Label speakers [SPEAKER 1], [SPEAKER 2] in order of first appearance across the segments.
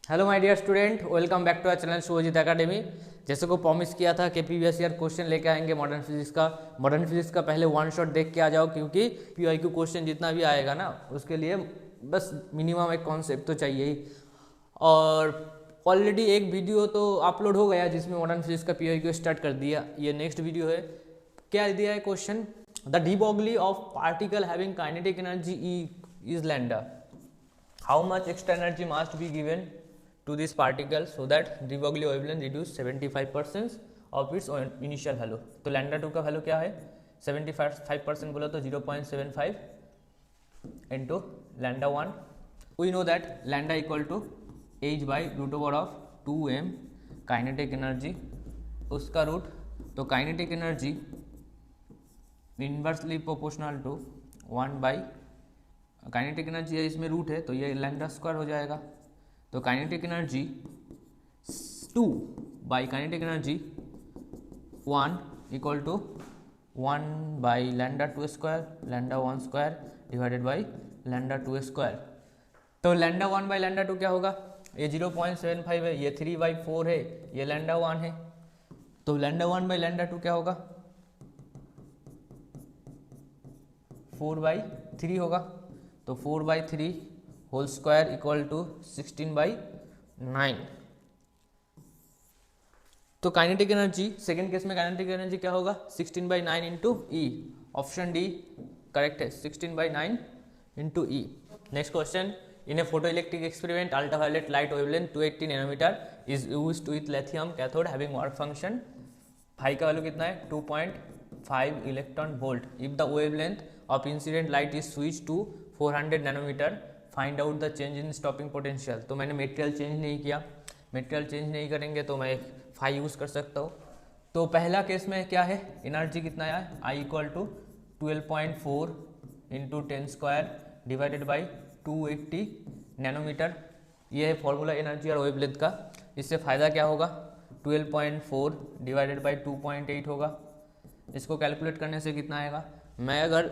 [SPEAKER 1] Hello my dear student, welcome back to our channel Shubhajit academy. जैसे को promise किया था कि प्रीवियस ईयर क्वेश्चन लेके आएंगे मॉडर्न फिजिक्स का पहले वन शॉट देख के आ जाओ, क्योंकि पीवाईक्यू क्वेश्चन जितना भी आएगा ना उसके लिए बस मिनिमम एक कॉन्सेप्ट तो चाहिए ही। और ऑलरेडी एक वीडियो तो अपलोड हो गया जिसमें मॉडर्न फिजिक्स का पीवाईक्यू स्टार्ट कर दिया। ये नेक्स्ट वीडियो है। क्या दिया है question? The de Broglie of particle having kinetic energy is lambda. How much extra energy must be given to this particle so that de Broglie wavelength reduce 75% of its initial value। तो lambda 2 का value क्या है? 75% बोला तो 0.75 into lambda 1। We know that lambda equal to h by root over of 2m kinetic energy, उसका रूट। तो kinetic energy inversely proportional to 1 by kinetic energy है, इसमें रूट है तो ये लैम्डा स्क्वायर हो जाएगा। तो kinetic energy 2 by kinetic energy 1 equal to 1 by lambda 2 square lambda 1 square divided by lambda 2 square. तो लैम्डा 1 बाई लैम्डा 2 क्या होगा? ये 0.75 है, ये 3/4 है, ये लैम्डा 1 है। तो लैम्डा 1 बाई लैम्डा 2 क्या होगा? 4/3 होगा। तो 4/3 होल स्क्वायर इक्वल टू 16/9। तो काइनेटिक एनर्जी सेकेंड केस में काइनेटिक एनर्जी क्या होगा? 16/9 into E. Option D correct है, 16/9 into E. Next question, in a photo electric experiment ultraviolet light wavelength 280 nanometre is used with lithium cathode having work function. Phi का value कितना है? 2.5 electron volt. If the wavelength of incident light is switch to 400 nanometre find out the change in stopping potential. तो मैंने material change नहीं किया, material change नहीं करेंगे तो मैं फाई यूज़ कर सकता हूँ। तो पहला केस में क्या है? एनर्जी कितना है? I equal to 12.4 into 10 square divided by 280 nanometre. ये है फॉर्मूला एनर्जी और वेवलेंथ का। इससे फ़ायदा क्या होगा? 12.4 डिवाइडेड बाई 2.8 होगा। इसको कैलकुलेट करने से कितना आएगा? मैं अगर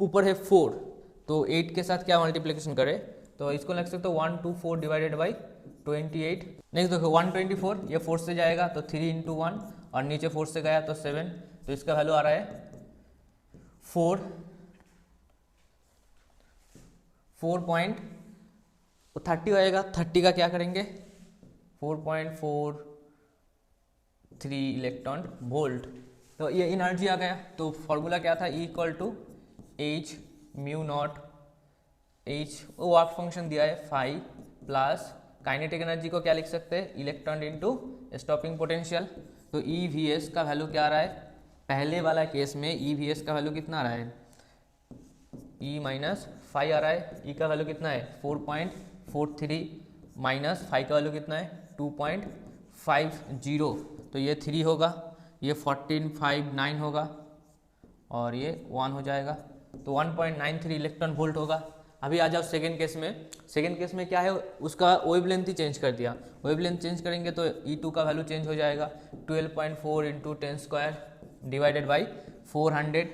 [SPEAKER 1] ऊपर है 4 तो 8 के साथ क्या मल्टीप्लिकेशन करें तो इसको लग सकता है 124 डिवाइडेड बाई 28। नेक्स्ट देखो 124, ये 4 से जाएगा तो 3 इंटू 1 और नीचे 4 से गया तो 7। तो इसका वैल्यू आ रहा है 4.30 आएगा। 30 का क्या करेंगे? 4.43 इलेक्ट्रॉन वोल्ट। तो ये एनर्जी आ गया। तो फॉर्मूला क्या था? E equal to H mu nought H, वो वर्क फंक्शन दिया है फाई प्लस काइनेटिक एनर्जी को क्या लिख सकते हैं? Electron into stopping potential. तो ई वी एस का वैल्यू क्या आ रहा है? पहले वाला केस में ई वी एस का वैल्यू कितना आ रहा है? ई माइनस फाइव आ रहा है। ई का वैल्यू कितना है? 4.43 माइनस फाइव का वैल्यू कितना है? 2.50। तो ये 3 होगा, ये 1459 होगा और ये 1 हो जाएगा। तो 1.93 इलेक्ट्रॉन वोल्ट होगा। अभी आ जाओ सेकेंड केस में। सेकेंड केस में क्या है? उसका वेवलेंथ ही चेंज कर दिया। वेवलेंथ चेंज करेंगे तो E2 का वैल्यू चेंज हो जाएगा। 12.4 इंटू 10 स्क्वायर डिवाइडेड बाई 400।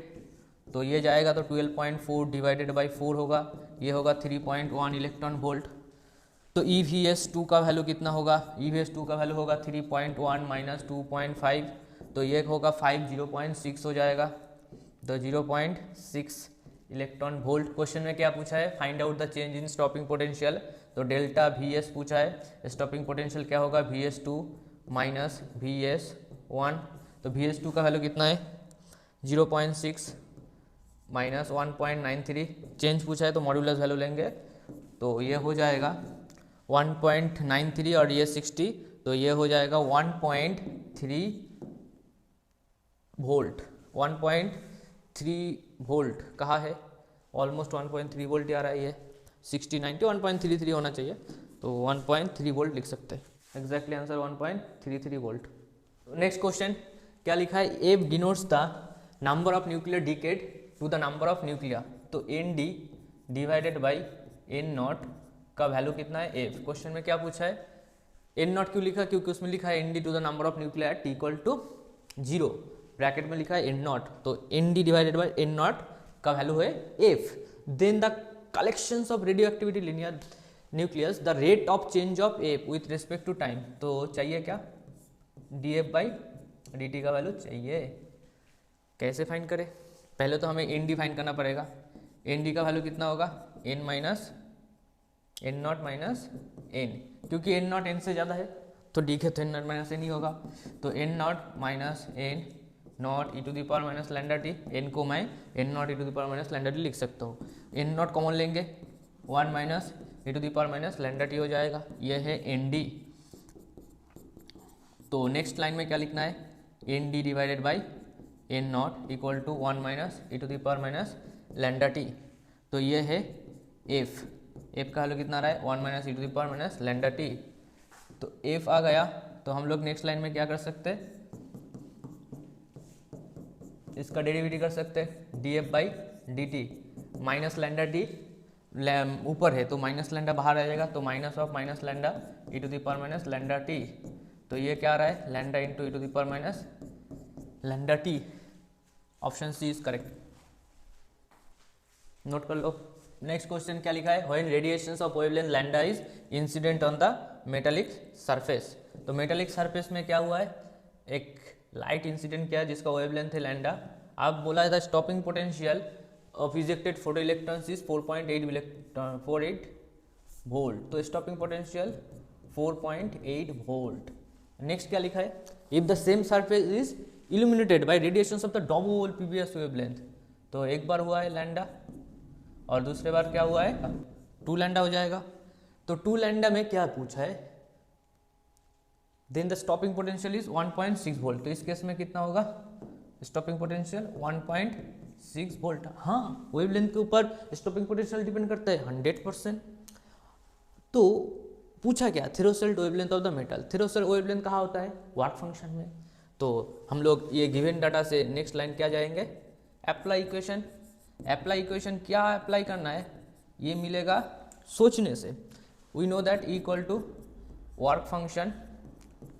[SPEAKER 1] तो ये जाएगा तो 12.4 डिवाइडेड बाई 4 होगा, ये होगा 3.1 इलेक्ट्रॉन वोल्ट। तो EVS2 का वैल्यू कितना होगा? EVS2 का वैल्यू होगा 3.1 माइनस 2.5। तो ये होगा 0.6 हो जाएगा। तो 0.6 इलेक्ट्रॉन वोल्ट। क्वेश्चन में क्या पूछा है? Find out the change in stopping potential. तो डेल्टा VS पूछा है। स्टॉपिंग पोटेंशियल क्या होगा? VS2 minus VS1। तो VS2 का वैल्यू कितना है? 0.6 माइनस 1.93। चेंज पूछा है तो मॉड्यूलस वैल्यू लेंगे तो ये हो जाएगा 1.93 और ये 60, तो ये हो जाएगा 1.3 वोल्ट। 1.3 वोल्ट कहाँ है? ऑलमोस्ट 1.3 वोल्ट आ रहा है। ये 60 90 1.33 होना चाहिए, तो 1.3 वोल्ट लिख सकते हैं। Exactly answer 1.33 volt. Next question क्या लिखा है? F denotes the number of nuclear decayed to the number of nuclei. तो ND डिवाइडेड बाई N0 का वैल्यू कितना है? F। क्वेश्चन में क्या पूछा है? N0 क्यों लिखा? क्योंकि उसमें लिखा है ND to the number of nuclei T equal to 0, bracket में लिखा है N0। तो ND डिवाइडेड बाई N0 का वैल्यू है F। Then the collections of radio activity linear nucleus the rate of change of F with respect to time. तो चाहिए क्या, D F by D T का वैल्यू चाहिए। कैसे find करें, पहले तो हमें एन डी फाइंड करना पड़ेगा। एन डी का वैल्यू कितना होगा, N minus N nought minus N, क्योंकि एन नॉट एन से ज़्यादा है तो डी के तो एन नॉट माइनस एन ही होगा। तो N nought minus N nought E to the power minus lambda T, N को मैं N nought E to the power minus lambda T लिख सकता हूँ। एन नॉट कॉमन लेंगे, 1 minus E to the power minus lambda T हो जाएगा, यह है एन डी। तो नेक्स्ट लाइन में क्या लिखना है, N D divided by N nought equal to 1 minus E to the power minus lambda T. तो ये है एफ, एफ का वैल्यू कितना आ रहा है, 1 minus E to the power minus lambda T. तो एफ आ गया, तो हम लोग नेक्स्ट लाइन में क्या कर सकते हैं, इसका डेरिवेटिव कर सकते हैं, D F by D T. Minus lambda T ऊपर है तो माइनस लैम्डा बाहर आ जाएगा, तो minus of minus lambda E to the power minus lambda T. तो ये क्या आ रहा है, lambda into E to the power minus lambda T. Option C is correct, note कर लो। नेक्स्ट क्वेश्चन क्या लिखा है, when radiations of wavelength lambda is incident on the metallic surface. तो मेटालिक सरफेस में क्या हुआ है, एक लाइट इंसिडेंट किया जिसका वेवलेंथ है लैम्डा। आप बोला था stopping potential of ejected photo electrons is 4.8 volt. तो स्टॉपिंग पोटेंशियल 4.8 वोल्ट। नेक्स्ट क्या लिखा है, if the same surface is illuminated by radiations of the double previous wavelength. तो एक बार हुआ है लैम्डा और दूसरे बार क्या हुआ है, 2 लैम्डा हो जाएगा। तो 2 लैम्डा में क्या पूछा है, then the stopping potential is 1.6 volt. तो इस केस में कितना होगा, स्टॉपिंग पोटेंशियल 1.6 वोल्ट। हाँ, वेवलेंथ के ऊपर स्टॉपिंग पोटेंशियल डिपेंड करता है 100%। तो पूछा क्या, theoretical wavelength of the metal. Theoretical wavelength कहाँ होता है, वर्क फंक्शन में। तो हम लोग ये गिवन डाटा से नेक्स्ट लाइन क्या जाएंगे, अप्लाई इक्वेशन। अप्लाई इक्वेशन क्या अप्लाई करना है, ये मिलेगा सोचने से। We know that E equal to work function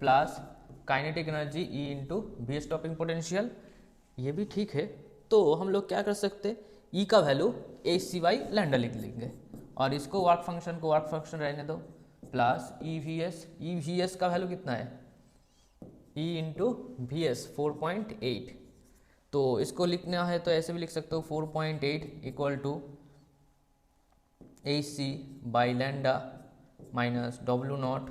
[SPEAKER 1] plus kinetic energy E into B stopping potential. ये भी ठीक है। तो हम लोग क्या कर सकते हैं, E का value A C by lambda लिख लेंगे और इसको वर्क फंक्शन को वर्क फंक्शन रहने दो, प्लस ई वी एस का वैल्यू कितना है, E इंटू वी एस 4.8। तो इसको लिखना है तो ऐसे भी लिख सकते हो, 4.8 equal to A C by lambda minus W nought.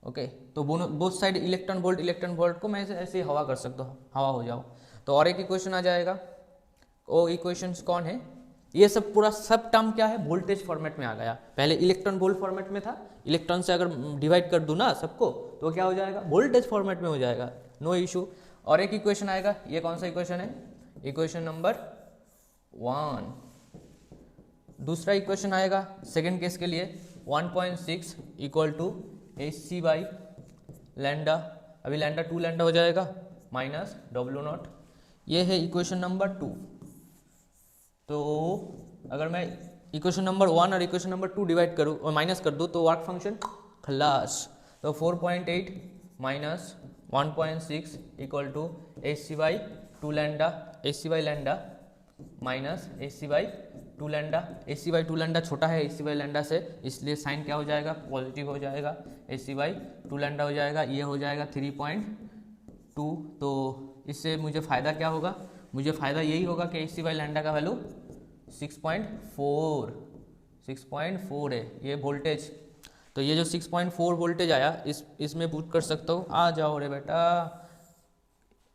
[SPEAKER 1] Okay, तो बोथ साइड इलेक्ट्रॉन वोल्ट को मैं ऐसे हवा कर सकता हूँ, हवा हो जाओ। तो और एक इक्वेशन आ जाएगा, वो इक्वेशंस कौन है, ये सब पूरा सब टर्म क्या है, वोल्टेज फॉर्मेट में आ गया। पहले इलेक्ट्रॉन वोल्ट फॉर्मेट में था, इलेक्ट्रॉन से अगर डिवाइड कर दूँ ना सबको तो क्या हो जाएगा, वोल्टेज फॉर्मेट में हो जाएगा, नो इशू। और एक इक्वेशन आएगा, ये कौन सा इक्वेशन है, इक्वेशन नंबर 1। दूसरा इक्वेशन आएगा सेकेंड केस के लिए, 1.6 equal to A C by lambda. अभी लैम्डा 2 लैम्डा हो जाएगा माइनस डब्ल्यू नॉट। ये है इक्वेशन नंबर 2। तो अगर मैं इक्वेशन नंबर 1 और इक्वेशन नंबर 2 डिवाइड करूँ और माइनस कर दूँ तो वर्क फंक्शन खलास। तो 4.8 minus 1.6 equal to A C by 2 lambda, A C by lambda minus A C by 2 lambda. A C by 2 lambda छोटा है ए सी बाई लैम्डा से, इसलिए साइन क्या हो जाएगा, पॉजिटिव हो जाएगा, ए सी बाई 2 लैम्डा हो जाएगा। ये हो जाएगा 3.2। तो इससे मुझे फ़ायदा क्या होगा, मुझे फ़ायदा यही होगा कि ए सी बाई लैम्डा का वैल्यू 6.4 है ये वोल्टेज। तो ये जो 6.4 वोल्टेज आया इसमें पुट कर सकता हूँ। आ जाओ रे बेटा,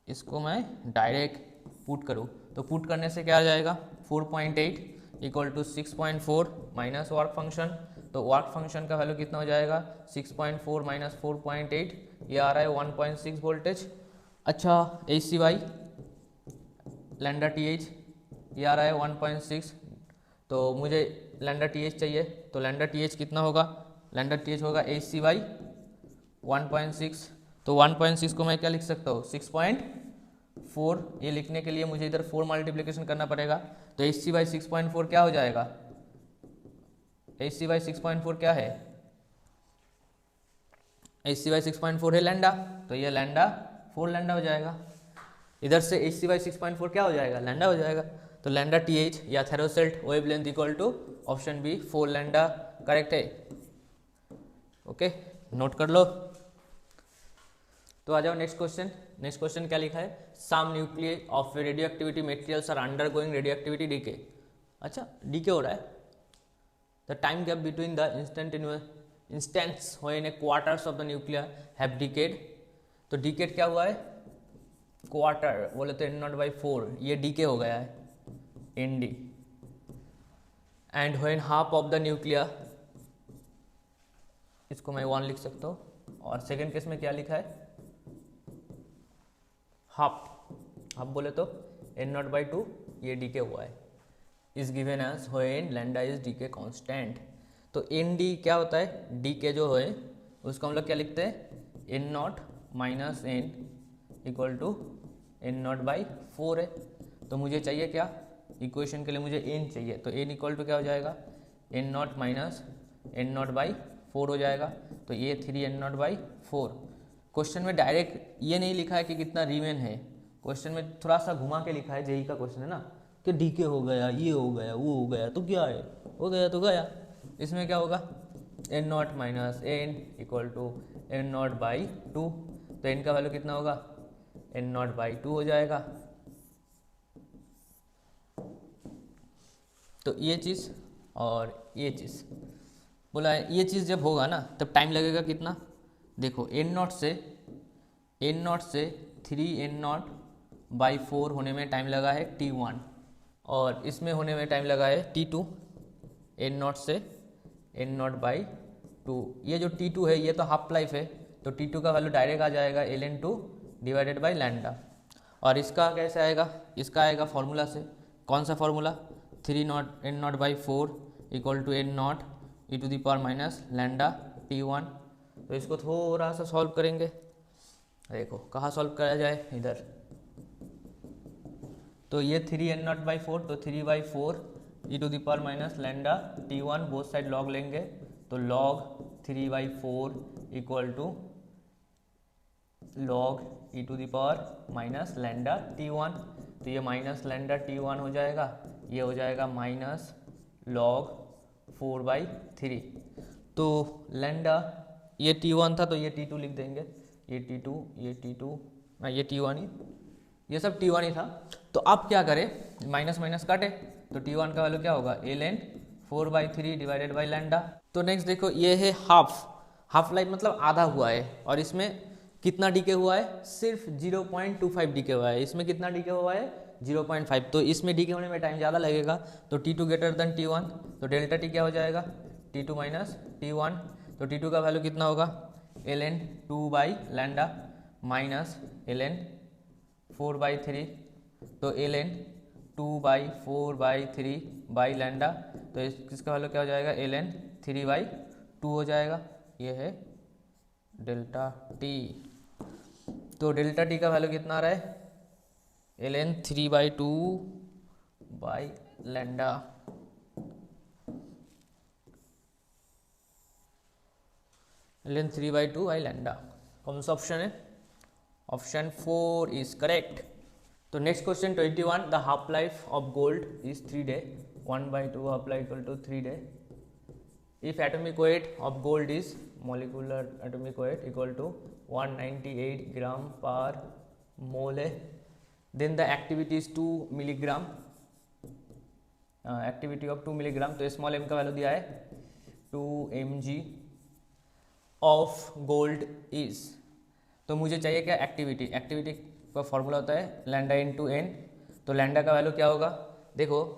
[SPEAKER 1] इसको मैं डायरेक्ट पुट करूँ तो पुट करने से क्या आ जाएगा, 4.8 equal to 6.4 minus work function. तो वर्क फंक्शन का वैल्यू कितना हो जाएगा, 6.4 माइनस 4.8, ये आ रहा है 1.6 वोल्टेज। अच्छा, ए सी वाई लैम्डा टी एच ये आ रहा है 1.6। तो मुझे लैम्डा टी एच चाहिए, तो लैम्डा टी एच कितना होगा, लैम्डा टी एच होगा ए सी वाई 1.6। तो 1.6 को मैं क्या लिख सकता हूँ, 6.4। ये लिखने के लिए मुझे इधर 4 मल्टीप्लिकेशन करना पड़ेगा। तो ए सी वाई 6.4 क्या हो जाएगा, ए सी वाई 6.4 क्या है, ए सी वाई 6.4 है लैम्डा, तो ये लैम्डा 4 लैम्डा हो जाएगा। इधर से ए सी वाई 6.4 क्या हो जाएगा, लैम्डा हो जाएगा। तो लैम्डा टी एच या threshold wavelength equal to option B 4 lambda correct है। ओके, नोट कर लो। तो आ जाओ नेक्स्ट क्वेश्चन। नेक्स्ट क्वेश्चन क्या लिखा है, some nuclear of radio activity materials are under going radio activity decay. अच्छा, डीके हो रहा है। The time gap between the instants when a quarters of the nuclear have decayed. तो decayed क्या हुआ है, क्वार्टर बोले तो n0/4, ये डीके हो गया है nd। And when half of the nuclear, इसको मैं 1 लिख सकता हूँ। और सेकेंड केस में क्या लिखा है, हाफ बोले तो n0/2, ये डीके हुआ है। Is given as when lambda is decay constant. तो एन डी क्या होता है, डीके जो है उसको हम लोग क्या लिखते हैं, n0 minus n equal to n0/4 है। तो मुझे चाहिए क्या, इक्वेशन के लिए मुझे n चाहिए, तो n इक्वल टू क्या हो जाएगा, n0 माइनस n0/4 हो जाएगा। तो ये 3n0/4। क्वेश्चन में डायरेक्ट ये नहीं लिखा है कि कितना रीमेन है, क्वेश्चन में थोड़ा सा घुमा के लिखा है, जेई का क्वेश्चन है ना, कि डीके हो गया, ये हो गया, वो हो गया, तो क्या है, हो गया तो गया। इसमें क्या होगा, n0 minus n equal to n0/2। तो n का वैल्यू कितना होगा, n0/2 हो जाएगा। तो ये चीज़ और ये चीज़ बोला है, ये चीज़ जब होगा ना तब टाइम लगेगा कितना, देखो n0 से 3n0/4 होने में टाइम लगा है t1, और इसमें होने में टाइम लगा है t2। n0 से n0/2, ये जो t2 है ये तो हाफ लाइफ है, तो t2 का वैल्यू डायरेक्ट आ जाएगा ln2 डिवाइडेड बाई लैम्डा। और इसका कैसे आएगा, इसका आएगा फॉर्मूला से। कौन सा formula, 3n0/4 equal to n0 e⁻ minus lambda t1। तो इसको थोड़ा सा सॉल्व करेंगे, देखो कहाँ सॉल्व करा जाए, इधर। तो ये 3n0/4, तो 3/4 e⁻ minus lambda t1, both side log लेंगे, तो log 3/4 equal to log e⁻ minus lambda t1। तो ये माइनस लैम्डा t1 हो जाएगा, ये हो जाएगा माइनस log 4/3। तो लैम्डा ये t1 था, तो ये t2 लिख देंगे, ये t2, ये t2, ये t1 ही, ये सब t1 ही था। तो अब क्या करें, माइनस माइनस काटे, तो t1 का वैल्यू क्या होगा, ln 4/3 डिवाइडेड बाई लैम्डा। तो नेक्स्ट देखो, ये है हाफ लाइफ मतलब आधा हुआ है, और इसमें कितना डीके हुआ है, सिर्फ 0.25 डीके हुआ है। इसमें कितना डीके हुआ है, 0.5। तो इसमें डीके होने में टाइम ज़्यादा लगेगा, तो t2 ग्रेटर देन t1, तो डेल्टा t क्या हो जाएगा, t2 माइनस t1। तो t2 का वैल्यू कितना होगा, ln 2/λ माइनस ln 4/3, तो ln 2/4/3 बाई लैम्डा। तो इसका वैल्यू क्या हो जाएगा, ln 3/2 हो जाएगा। ये है डेल्टा t। तो डेल्टा t का वैल्यू कितना आ रहा है, ln 3/2 by lambda. ln 3/2 by lambda. कौन सा ऑप्शन है, ऑप्शन 4 इज करेक्ट। तो next question 21, the half life of gold is 3 day, 1/2 half life equal to 3 day. If atomic weight of gold is molecular atomic weight equal to 198 gram per mole, then the activity is 2 milligram, activity of 2 milligram। तो small m का value दिया है 2 mg of gold is. तो मुझे चाहिए क्या, activity का formula होता है लैम्डा इंटू n। तो लैम्डा का वैल्यू क्या होगा, देखो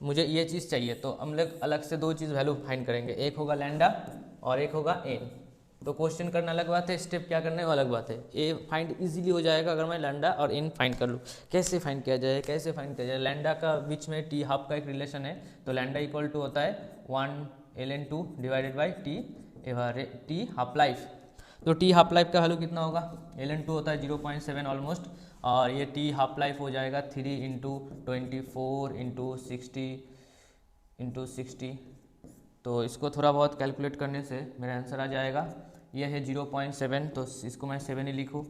[SPEAKER 1] मुझे ये चीज़ चाहिए, तो हम लोग अलग से दो चीज़ वैल्यू फाइंड करेंगे, एक होगा लैम्डा और एक होगा n। तो क्वेश्चन करना अलग बात है, स्टेप क्या करना है वो अलग बात है। ए फाइंड इजीली हो जाएगा अगर मैं लैम्डा और n फाइंड कर लूँ। कैसे फाइंड किया जाए, लैम्डा का बीच में t हाफ का एक रिलेशन है, तो लैम्डा इक्वल टू होता है 1 ln 2 divided by t half life. तो t हाफ लाइफ का वैल्यू कितना होगा, ln 2 होता है 0.7 ऑलमोस्ट, और ये t हाफ लाइफ हो जाएगा 3 × 24 × 60। तो इसको थोड़ा बहुत कैलकुलेट करने से मेरा आंसर आ जाएगा, यह है 0.7, तो इसको मैं 7 ही लिखूँ,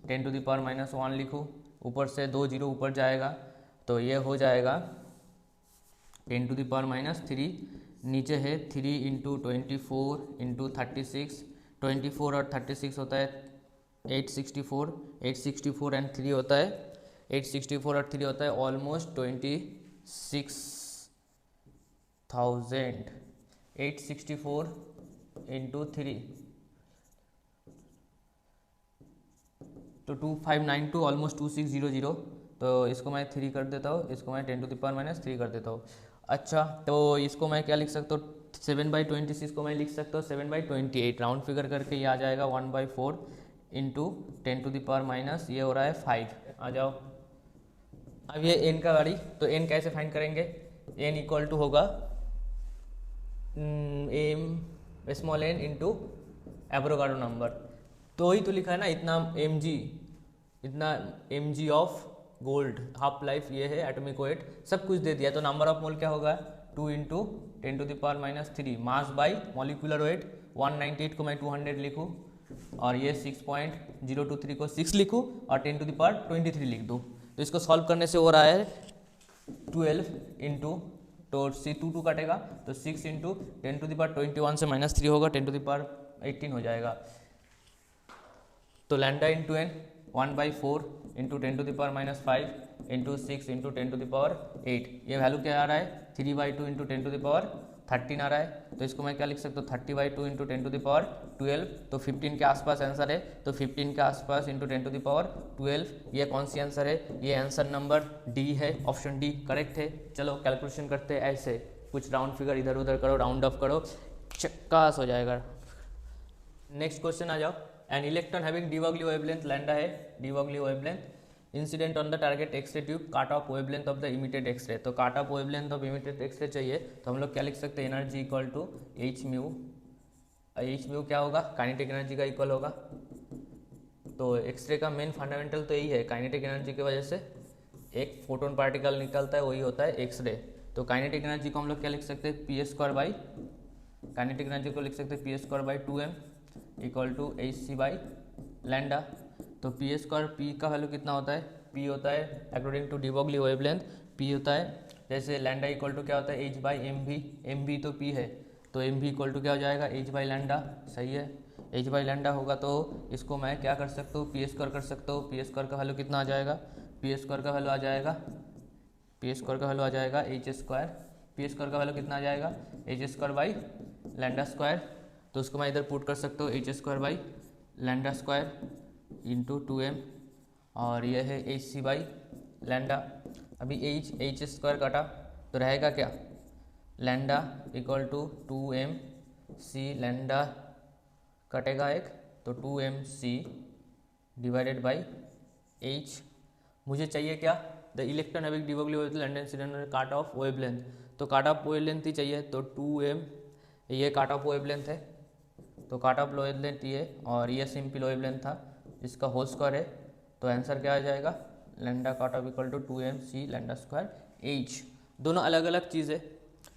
[SPEAKER 1] 10⁻⁻1 लिखूँ, ऊपर से 2 0 ऊपर जाएगा, तो ये हो जाएगा 10⁻³ नीचे है 3 × 24 × 36 24 और 36 होता है 864, 864 एंड 3 होता है 864 और 3 होता है ऑलमोस्ट 26,000। 864 इंटू 3 तो 2592 ऑलमोस्ट 2600। तो इसको मैं 3 कर देता हूँ, इसको मैं 10⁻³ कर देता हूँ। अच्छा तो इसको मैं क्या लिख सकता हूँ, 7/26 को मैं लिख सकता हूँ 7/28, राउंड फिगर करके ये आ जाएगा 1/4 इंटू 10⁻⁻, ये हो रहा है 5। आ जाओ अब ये n का गाड़ी, तो n कैसे फाइंड करेंगे, n इक्वल टू होगा M small n into Avogadro number. तो ही तो लिखा है ना, इतना mg of gold, half life ये है, एटॉमिक वेट सब कुछ दे दिया। तो नंबर ऑफ मोल क्या होगा 2 into 10⁻⁻3, mass by molecular weight 198 को मैं 200 लिखूँ और ये 6.023 को 6 लिखूँ और 10⁻23 लिख दूँ। तो इसको सॉल्व करने से हो रहा है 12 इंटू, तो सी 2 कटेगा तो 6 इंटू 10⁻21 से -3 होगा 10⁻18 हो जाएगा। तो lambda into N 1/4 into 10⁻⁻5 into 6 into 10⁻8, ये वैल्यू क्या आ रहा है 3/2 इंटू 10⁻13 आ रहा है। तो इसको मैं क्या लिख सकता हूँ 30/2 इंटू 10⁻12, तो 15 के आसपास आंसर है। तो 15 के आसपास इंटू 10⁻12, ये कौन सी आंसर है, ये आंसर नंबर डी है, ऑप्शन डी करेक्ट है। चलो कैलकुलेशन करते हैं, ऐसे कुछ राउंड फिगर इधर उधर करो, राउंड ऑफ करो, चक्कास हो जाएगा। नेक्स्ट क्वेश्चन आ जाओ। An electron having de Broglie wavelength lambda है, de Broglie wavelength incident on the target X ray tube, cut off wavelength of the emitted X ray. तो cut off wavelength of emitted X ray चाहिए, तो हम लोग क्या लिख सकते हैं, energy equal to H mu क्या होगा, काइनेटिक एनर्जी का इक्वल होगा। तो एक्सरे का मेन फंडामेंटल तो यही है, काइनेटिक एनर्जी की वजह से एक फोटोन पार्टिकल निकलता है, वही होता है एक्सरे। तो काइनेटिक एनर्जी को हम लोग क्या लिख सकते हैं, p² बाई, काइनेटिक एनर्जी को लिख सकते हैं p² by 2m equal to hc by lambda. तो p², p का वैल्यू कितना होता है, p होता है according to de Broglie wavelength, p होता है जैसे लैंडा इक्वल टू क्या होता है h बाई एम भी तो p है, तो एम भी इक्वल टू क्या हो जाएगा h बाई लैंडा, सही है। h बाई लैंडा होगा तो इसको मैं क्या कर सकता हूँ, p² कर सकता हूँ। p² का वैल्यू कितना आ जाएगा, p² का वैल्यू आ जाएगा, p² का वैल्यू आ जाएगा h², p² का वैल्यू कितना आ जाएगा h² बाई लैंडा स्क्वायर। तो उसको मैं इधर पुट कर सकता हूँ h² by lambda square into 2m, और यह है hc बाई लैंडा। अभी h² काटा तो रहेगा क्या, lambda equal to 2mc lambda कटेगा एक, तो 2mc डिवाइडेड बाई h। मुझे चाहिए क्या, the electron having de Broglie wavelength lambda incident काट ऑफ वेवलेंथ, तो काट ऑफ वेवलेंथ ही चाहिए। तो 2m ये काट ऑफ वेवलेंथ है, तो काट ऑफ वेवलेंथ ये, और ये सिंपल वेवलेंथ था, इसका होल स्क्वायर है। तो आंसर क्या आ जाएगा, lambda cut off equal to 2mc lambda square h। दोनों अलग अलग चीज़ है,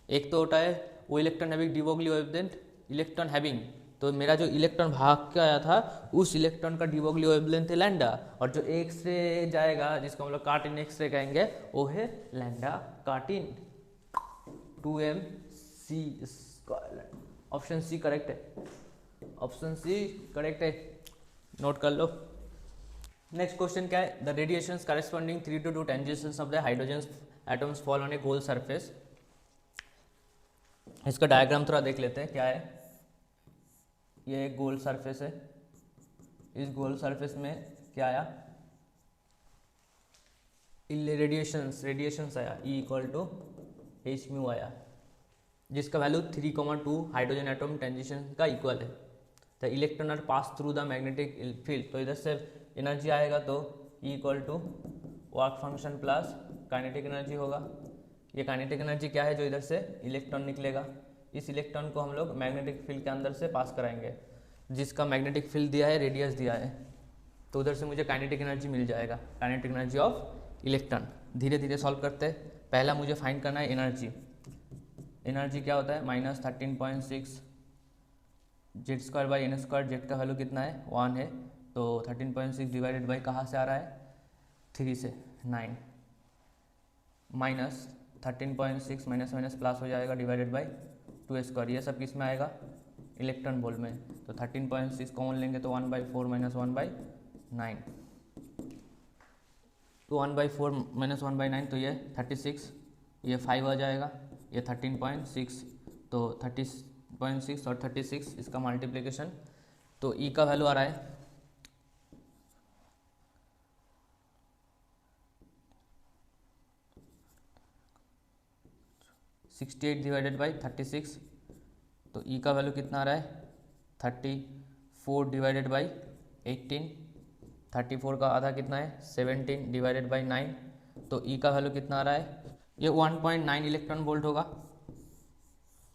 [SPEAKER 1] एक तो होता है वो electron having de Broglie wavelength, electron having, तो मेरा जो इलेक्ट्रॉन भाग के आया था उस इलेक्ट्रॉन का डी ब्रोगली वेवलेंथ है लैंडा, और जो एक्सरे जाएगा जिसको हम लोग कार्टिन एक्सरे कहेंगे वो है लैंडा कार्टिन 2mc square. Option C correct है, ऑप्शन सी करेक्ट है, नोट कर लो। नेक्स्ट क्वेश्चन क्या है, the radiations corresponding 3 to 2 tangents of the hydrogen atoms fall on a gold surface. इसका डायग्राम थोड़ा देख लेते हैं क्या है। ये एक गोल सरफेस है, इस गोल सरफेस में क्या आया, रेडिएशंस आया, E equal to H mu आया, जिसका वैल्यू 3,2 हाइड्रोजन एटम टेंजेंशन का इक्वल है। The electron are pass through the magnetic field, तो इधर से एनर्जी आएगा तो E equal to work function plus kinetic energy होगा। ये काइनेटिक एनर्जी क्या है, जो इधर से इलेक्ट्रॉन निकलेगा, इस इलेक्ट्रॉन को हम लोग मैग्नेटिक फील्ड के अंदर से पास कराएंगे, जिसका मैग्नेटिक फील्ड दिया है, रेडियस दिया है, तो उधर से मुझे काइनेटिक एनर्जी मिल जाएगा, काइनेटिक एनर्जी ऑफ इलेक्ट्रॉन। धीरे धीरे सॉल्व करते हैं। पहला मुझे फाइंड करना है एनर्जी। एनर्जी क्या होता है, -13.6 z² बाई n², जेड का वैल्यू कितना है 1 है, तो 13.6 डिवाइडेड बाई कहाँ से आ रहा है 3 से 9, -13.6 माइनस माइनस प्लस हो जाएगा डिवाइडेड बाई 2², ये सब किस में आएगा इलेक्ट्रॉन वोल्ट में, तो 13.6 कॉमन लेंगे तो 1/4 माइनस 1/9, तो 1/4 माइनस 1/9 तो ये 36, ये 5 आ जाएगा, ये 13.6, तो 30.6 और 36 इसका मल्टीप्लिकेशन, तो ई का वैल्यू आ रहा है 68 डिवाइडेड बाई 36, तो ई का वैल्यू कितना आ रहा है 34 डिवाइडेड बाई 18, 34 का आधा कितना है 17 डिवाइडेड बाई 9, तो ई का वैल्यू कितना आ रहा है, ये 1.9 इलेक्ट्रॉन वोल्ट होगा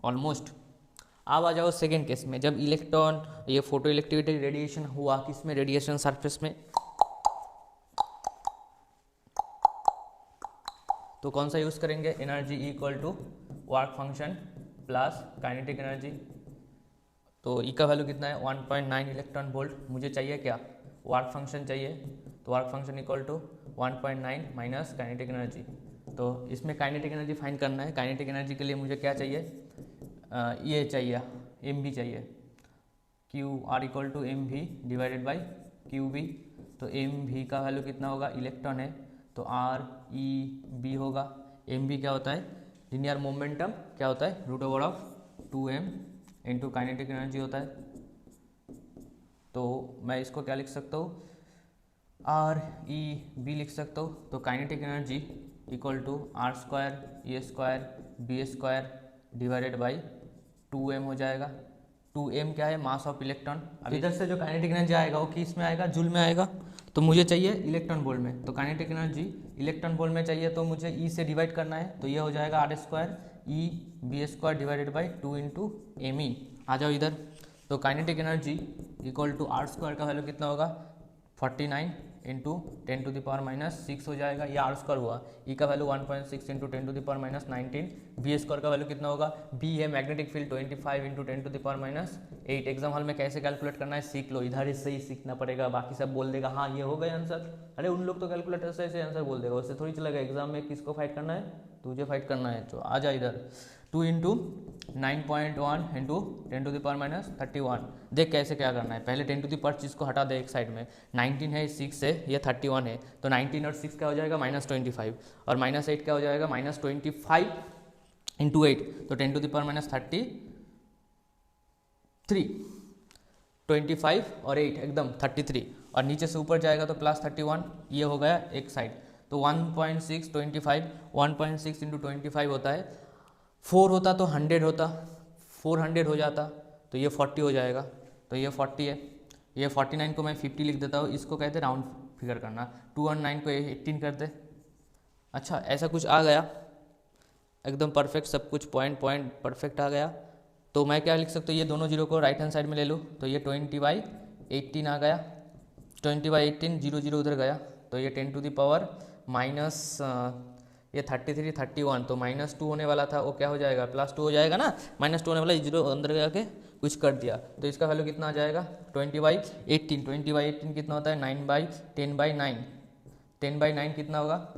[SPEAKER 1] ऑलमोस्ट। अब आ जाओ सेकेंड केस में, जब इलेक्ट्रॉन ये फोटो इलेक्ट्रिक रेडिएशन हुआ किस में, रेडिएशन सरफेस में, तो कौन सा यूज़ करेंगे, energy equal to work function plus kinetic energy, तो ई का वैल्यू कितना है 1.9 इलेक्ट्रॉन वोल्ट, मुझे चाहिए क्या वर्क फंक्शन चाहिए, तो work function equal to 1.9 minus kinetic energy, तो इसमें काइनेटिक एनर्जी फाइंड करना है। काइनेटिक एनर्जी के लिए मुझे क्या चाहिए, ये चाहिए एम भी चाहिए, Q R equal to M V divided by Q B, तो एम वी का वैल्यू कितना होगा, इलेक्ट्रॉन है तो आर ई बी होगा, एम बी क्या होता है लीनियर मोमेंटम, क्या होता है √of 2m into kinetic energy होता है, तो मैं इसको क्या लिख सकता हूँ आर ई बी लिख सकता हूँ, तो kinetic energy equal to R square A square B square divided by 2m हो जाएगा, 2m क्या है मास ऑफ इलेक्ट्रॉन, अब इधर से जो काइनेटिक एनर्जी आएगा वो किस में आएगा, जूल में आएगा, तो मुझे चाहिए इलेक्ट्रॉन वोल्ट में, तो काइनेटिक एनर्जी इलेक्ट्रॉन वोल्ट में चाहिए तो मुझे ई से डिवाइड करना है, तो ये हो जाएगा R square E B square divided by 2 into M E. आ जाओ इधर, तो kinetic energy equal to R square का वैल्यू कितना होगा 49 इंटू 10⁻⁻6 हो जाएगा, ये आर स्क्वायर हुआ, ई का वैल्यू 1.6 इंटू 10⁻⁻19, बी स्क्वायर का वैल्यू कितना होगा, बी है magnetic field 25 into 10⁻⁸। Exam hall में कैसे कैलकुलेट करना है सीख लो, इधर से ही सीखना पड़ेगा, बाकी सब बोल देगा हाँ ये हो गया आंसर, अरे उन लोग तो कैलकुलेटर से ऐसे आंसर बोल देगा, उससे थोड़ी चलेगा, एग्जाम में किसको फाइट करना है, तुझे फाइट करना है, तो आ जा इधर 2 इंटू 9.1 इंटू 10⁻31, देख कैसे क्या करना है, पहले 10 टू द पावर चीज़ को हटा दे एक साइड में, 19 है 6 है ये 31 है, तो 19 और 6 क्या हो जाएगा -25, और -8 क्या हो जाएगा -25 इंटू 8, तो 10⁻33, 25 और 8 एकदम 33, और नीचे से ऊपर जाएगा तो +31, ये हो गया एक साइड, तो 1.6 25 1.6 इंटू 25 होता है, 4 होता तो 100 होता, 400 हो जाता तो ये 40 हो जाएगा, तो ये 40 है, ये 49 को मैं 50 लिख देता हूँ, इसको कहते हैं राउंड फिगर करना, 2 और 9 को 18 कर दे, अच्छा ऐसा कुछ आ गया एकदम परफेक्ट, सब कुछ पॉइंट परफेक्ट आ गया, तो मैं क्या लिख सकता हूँ, ये दोनों जीरो को राइट हैंड साइड में ले लूँ, तो ये 20/18 आ गया, 20/18 0 0 उधर गया, तो ये 10 टू द पावर माइनस ये 33 31, तो -2 होने वाला था वो क्या हो जाएगा +2 हो जाएगा ना, -2 होने वाला, जीरो अंदर जाके कुछ कर दिया, तो इसका वैल्यू कितना आ जाएगा 20/18, 20/18 कितना होता है 9/10/9, 10/9 कितना होगा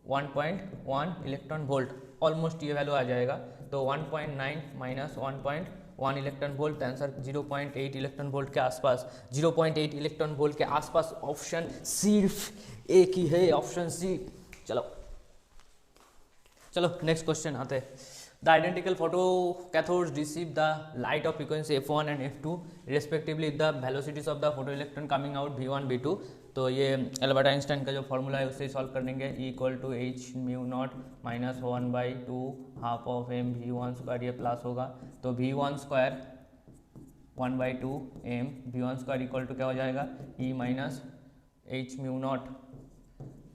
[SPEAKER 1] 1.1 इलेक्ट्रॉन वोल्ट, ऑलमोस्ट ये वैल्यू आ जाएगा, तो 1.9 minus 1.1 electron volt, answer 0.8 electron volt के आसपास, 0.8 इलेक्ट्रॉन वोल्ट के आसपास, ऑप्शन सिर्फ एक ही है, ऑप्शन सी। चलो नेक्स्ट क्वेश्चन आते हैं, the identical photo cathodes receive the light of frequency f1 and f2 respectively, the velocities of the photo electron coming out v1 v2, तो ये एल्बर्ट आइंस्टाइन का जो फॉर्मूला है उससे सॉल्व करेंगे, E = h/μ0 - 1/2 half of m v1² ये plus होगा, तो v1² 1/2 m v1² = क्या हो जाएगा E - h/μ0,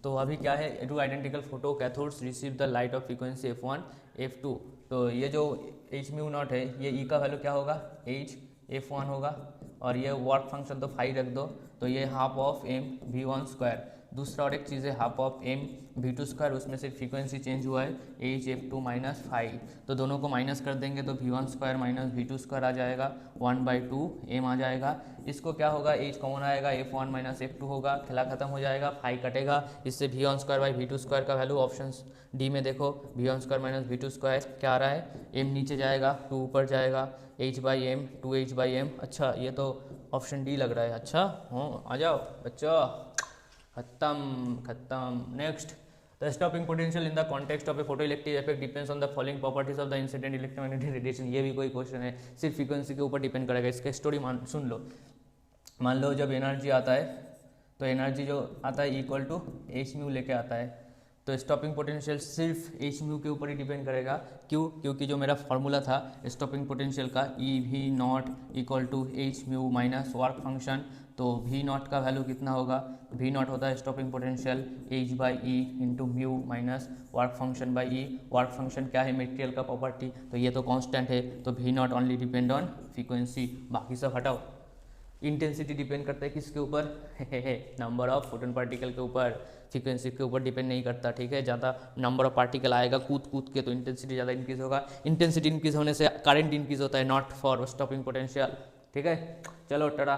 [SPEAKER 1] तो अभी क्या है two identical photo cathodes receive the light of frequency f1 f2, तो ये जो h/μ0 है ये E का वैल्यू क्या होगा h f1 होगा, और ये वर्क फंक्शन तो 5 रख दो, तो ये हाफ ऑफ m v1², दूसरा और एक चीज़ है half of M V two square, उसमें से फ्रीक्वेंसी चेंज हुआ है एच एफ टू माइनस 5, तो दोनों को माइनस कर देंगे तो V one square minus V two square आ जाएगा, 1/2 एम आ जाएगा। इसको क्या होगा, एच कॉमन आएगा, F one minus F two होगा, खेला खत्म हो जाएगा, 5 कटेगा, इससे V one square by V two square का वैल्यू ऑप्शन डी में देखो, V one square minus V two square क्या आ रहा है, एम नीचे जाएगा 2 ऊपर जाएगा, एच बाई एम 2h/m। अच्छा ये तो ऑप्शन डी लग रहा है। अच्छा हाँ आ जाओ बच्चों, खत्म। Next, the stopping potential in the context of A photoelectric effect depends on the following properties of the incident electromagnetic radiation. ये भी कोई क्वेश्चन है, सिर्फ फ्रीक्वेंसी के ऊपर डिपेंड करेगा। इसका स्टोरी सुन लो। मान लो जब एनर्जी आता है तो एनर्जी जो आता है इक्वल टू एच म्यू लेके आता है, तो स्टॉपिंग पोटेंशियल सिर्फ एच म्यू के ऊपर ही डिपेंड करेगा। क्यों? क्योंकि जो मेरा फॉर्मूला था स्टॉपिंग पोटेंशियल का E V nought equal to H mu minus work function, तो वी नॉट का वैल्यू कितना होगा, वी नॉट होता है stopping potential H by E into mu minus work function by E. Work function क्या है, material का प्रॉपर्टी, तो ये तो कांस्टेंट है, तो V nought only depend on frequency, बाकी सब हटाओ। इंटेंसिटी डिपेंड करता है किसके ऊपर, नंबर ऑफ फोटोन पार्टिकल के ऊपर, फ्रीक्वेंसी के ऊपर डिपेंड नहीं करता। ठीक है, ज़्यादा नंबर ऑफ पार्टिकल आएगा कूद के तो इंटेंसिटी ज़्यादा इंक्रीज होगा, इंटेंसिटी इंक्रीज होने से करंट इंक्रीज होता है, नॉट फॉर स्टॉपिंग पोटेंशियल। ठीक है, चलो टाटा।